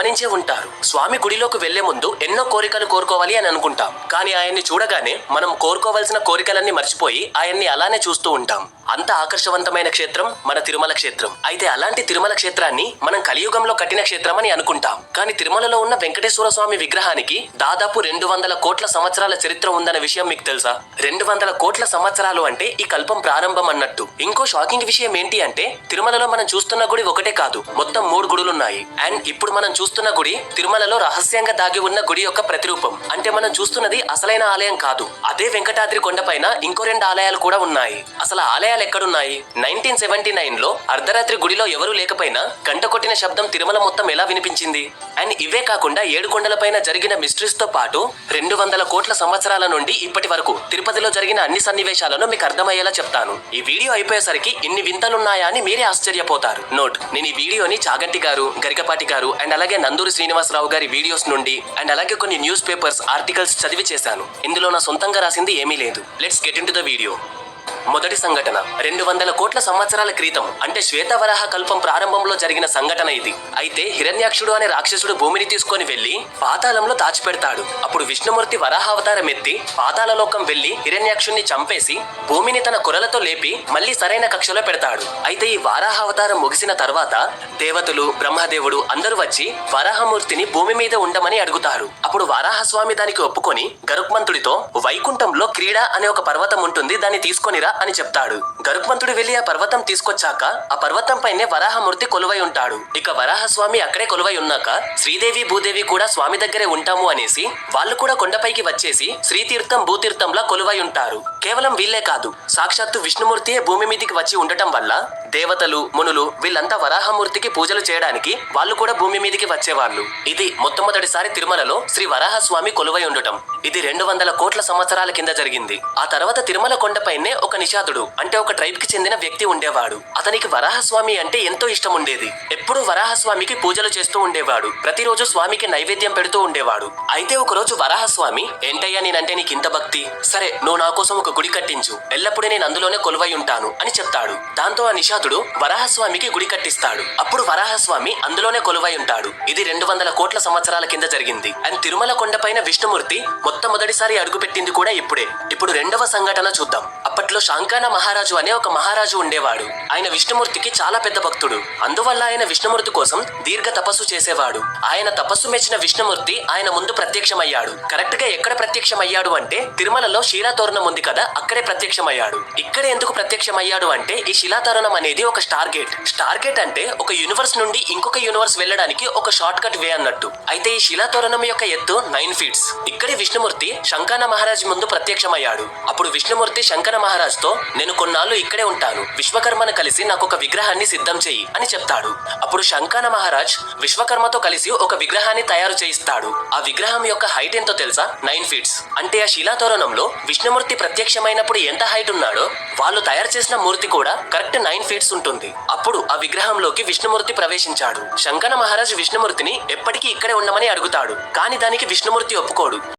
గమనించే ఉంటారు. స్వామి గుడిలోకి వెళ్లే ముందు ఎన్నో కోరికలు కోరుకోవాలి అని అనుకుంటాం. కానీ ఆయన్ని చూడగానే మనం కోరుకోవాల్సిన కోరికలన్నీ మర్చిపోయి ఆయన్ని అలానే చూస్తూ ఉంటాం. అంత ఆకర్షవంతమైన క్షేత్రం మన తిరుమల క్షేత్రం. అయితే అలాంటి తిరుమల క్షేత్రాన్ని మనం కలియుగంలో కట్టిన క్షేత్రం అని అనుకుంటాం. కానీ తిరుమలలో ఉన్న వెంకటేశ్వర స్వామి విగ్రహానికి దాదాపు 200 కోట్ల సంవత్సరాల చరిత్ర ఉందన్న విషయం మీకు తెలుసా? 200 కోట్ల సంవత్సరాలు అంటే ఈ కల్పం ప్రారంభం అన్నట్టు. ఇంకో షాకింగ్ విషయం ఏంటి అంటే తిరుమలలో మనం చూస్తున్న గుడి ఒకటే కాదు, మొత్తం 3 గుడులున్నాయి. అండ్ ఇప్పుడు మనం చూస్తున్న గుడి తిరుమలలో రహస్యంగా దాగి ఉన్న గుడి యొక్క ప్రతిరూపం. అంటే మనం చూస్తున్నది అసలైన ఆలయం కాదు. అదే వెంకటాద్రి కొండపైన ఇంకో 2 ఆలయాలు కూడా ఉన్నాయి. అసలు ఆలయాలు ఎక్కడున్నాయి? 1979లో అర్ధరాత్రి గుడిలో ఎవరూ లేకపోయినా గంట కొట్టిన శబ్దం తిరుమల మొత్తం ఎలా వినిపించింది? అండ్ ఇవే కాకుండా 7 కొండలపైన జరిగిన మిస్టరీస్ తో పాటు 200 కోట్ల సంవత్సరాల నుండి ఇప్పటి వరకు తిరుపతిలో జరిగిన అన్ని సన్నివేశాలను మీకు అర్థమయ్యేలా చెప్తాను. ఈ వీడియో అయిపోయేసరికి ఇన్ని వింతలున్నాయా అని మీరే ఆశ్చర్యపోతారు. నోట్, నేను ఈ వీడియోని చాగంటి గారు, గరికపాటి గారు అండ్ అలాగే నందూరి శ్రీనివాసరావు గారి వీడియోస్ నుండి అండ్ అలాగే కొన్ని న్యూస్ పేపర్స్ ఆర్టికల్స్ చదివి చేశాను. ఇందులో నా సొంతంగా రాసింది ఏమీ లేదు. Let's get into the video. మొదటి సంఘటన 200 కోట్ల సంవత్సరాల క్రితం అంటే శ్వేతవరాహ కల్పం ప్రారంభంలో జరిగిన సంఘటన ఇది. అయితే హిరణ్యాక్షుడు అనే రాక్షసుడు భూమిని తీసుకొని వెళ్లి పాతాళంలో దాచిపెడతాడు. అప్పుడు విష్ణుమూర్తి వరాహావతారం ఎత్తి పాతాళలోకం వెళ్లి హిరణ్యాక్షుణ్ణి చంపేసి భూమిని తన కొరలతో లేపి మళ్లీ సరైన కక్షలో పెడతాడు. అయితే ఈ వరాహావతారం ముగిసిన తర్వాత దేవతలు, బ్రహ్మదేవుడు అందరూ వచ్చి వరాహమూర్తిని భూమి మీద ఉండమని అడుగుతారు. అప్పుడు వరాహస్వామి దానికి ఒప్పుకొని గరుత్మంతుడితో వైకుంఠంలో క్రీడ అనే ఒక పర్వతం ఉంటుంది, దాన్ని తీసుకొనిరా అని చెప్తాడు. గరుత్మంతుడు వెళ్లి ఆ పర్వతం తీసుకొచ్చాక ఆ పర్వతం పైనే వరాహమూర్తి కొలువై ఉంటాడు. ఇక వరాహస్వామి అక్కడే కొలువై ఉన్నాక శ్రీదేవి భూదేవి కూడా స్వామి దగ్గరే ఉంటాము అనేసి వాళ్ళు కూడా కొండపైకి వచ్చేసి శ్రీతీర్థం భూతీర్థంలా కొలువై ఉంటారు. కేవలం వీళ్లే కాదు, సాక్షాత్తు విష్ణుమూర్తియే భూమి మీదికి వచ్చి ఉండటం వల్ల దేవతలు, మునులు వీళ్ళంతా వరాహమూర్తికి పూజలు చేయడానికి వాళ్ళు కూడా భూమి మీదికి వచ్చేవాళ్ళు. ఇది మొట్టమొదటిసారి తిరుమలలో శ్రీ వరాహస్వామి కొలువై ఉండటం. ఇది 200 కోట్ల సంవత్సరాల కింద జరిగింది. ఆ తర్వాత తిరుమల కొండపైనే ఒక నిషాదుడు అంటే ఒక ట్రైబ్ కి చెందిన వ్యక్తి ఉండేవాడు. అతనికి వరాహస్వామి అంటే ఎంతో ఇష్టం ఉండేది. ఎప్పుడు వరాహస్వామికి పూజలు చేస్తూ ఉండేవాడు. ప్రతిరోజు స్వామికి నైవేద్యం పెడుతూ ఉండేవాడు. అయితే ఒక రోజు వరాహస్వామి, ఏంటయ్యా నేనంటే నీకు ఇంత భక్తి, సరే నువ్వు నా కోసం ఒక గుడి కట్టించు, ఎల్లప్పుడూ నేను అందులోనే కొలువై ఉంటాను అని చెప్తాడు. దాంతో ఆ నిషాదుడు వరాహస్వామికి గుడి కట్టిస్తాడు. అప్పుడు వరాహస్వామి అందులోనే కొలువై ఉంటాడు. ఇది 200 కోట్ల సంవత్సరాల కింద జరిగింది. అండ్ తిరుమల కొండపైన విష్ణుమూర్తి మొట్టమొదటిసారి అడుగుపెట్టింది కూడా ఇప్పుడే. ఇప్పుడు రెండవ సంఘటన చూద్దాం. అప్పట్లో శాంకాన మహారాజు అనే ఒక మహారాజు ఉండేవాడు. ఆయన విష్ణుమూర్తికి చాలా పెద్ద భక్తుడు. అందువల్ల ఆయన విష్ణుమూర్తి కోసం దీర్ఘ తపస్సు చేసేవాడు. ఆయన తపస్సు మెచ్చిన విష్ణుమూర్తి ఆయన ముందు ప్రత్యక్షమయ్యాడు. కరెక్ట్ గా ఎక్కడ ప్రత్యక్షమయ్యాడు అంటే తిరుమలలో శిలాతోరణం ఉంది కదా, అక్కడే ప్రత్యక్షమయ్యాడు. ఇక్కడే ఎందుకు ప్రత్యక్షమయ్యాడు అంటే ఈ శిలాతోరణం అనేది ఒక స్టార్ గేట్. స్టార్ గేట్ అంటే ఒక యూనివర్స్ నుండి ఇంకొక యూనివర్స్ వెళ్ళడానికి ఒక షార్ట్ కట్ వే అన్నట్టు. అయితే ఈ శిలాతోరణం యొక్క ఎత్తు 9 ఫీట్స్. ఇక్కడే విష్ణుమూర్తి శంకాన మహారాజ్ ముందు ప్రత్యక్షమయ్యాడు. అప్పుడు విష్ణుమూర్తి శంకర మహారాజ్ తో, నేను కొన్నాళ్ళు ఇక్కడే ఉంటాను, విశ్వకర్మను కలిసి నాకు ఒక విగ్రహాన్ని సిద్ధం చెయ్యి అని చెప్తాడు. అప్పుడు శంకాన మహారాజ్ విశ్వకర్మతో కలిసి ఒక విగ్రహాన్ని తయారు చేయిస్తాడు. ఆ విగ్రహం యొక్క హైట్ ఎంతో తెలుసా? 9 ఫీట్స్. అంటే ఆ శిలాతోరణంలో విష్ణుమూర్తి ప్రత్యక్షమైనప్పుడు ఎంత హైట్ ఉన్నాడో వాళ్ళు తయారు చేసిన మూర్తి కూడా కరెక్ట్ 9 ఫీట్స్ ఉంటుంది. అప్పుడు ఆ విగ్రహంలోకి విష్ణుమూర్తి ప్రవేశించాడు. శంకర మహారాజ్ విష్ణుమూర్తిని ఎప్పటికీ ఇక్కడే ఉండమని అడుగుతాడు. కానీ దానికి విష్ణుమూర్తి ఒప్పుకోడు.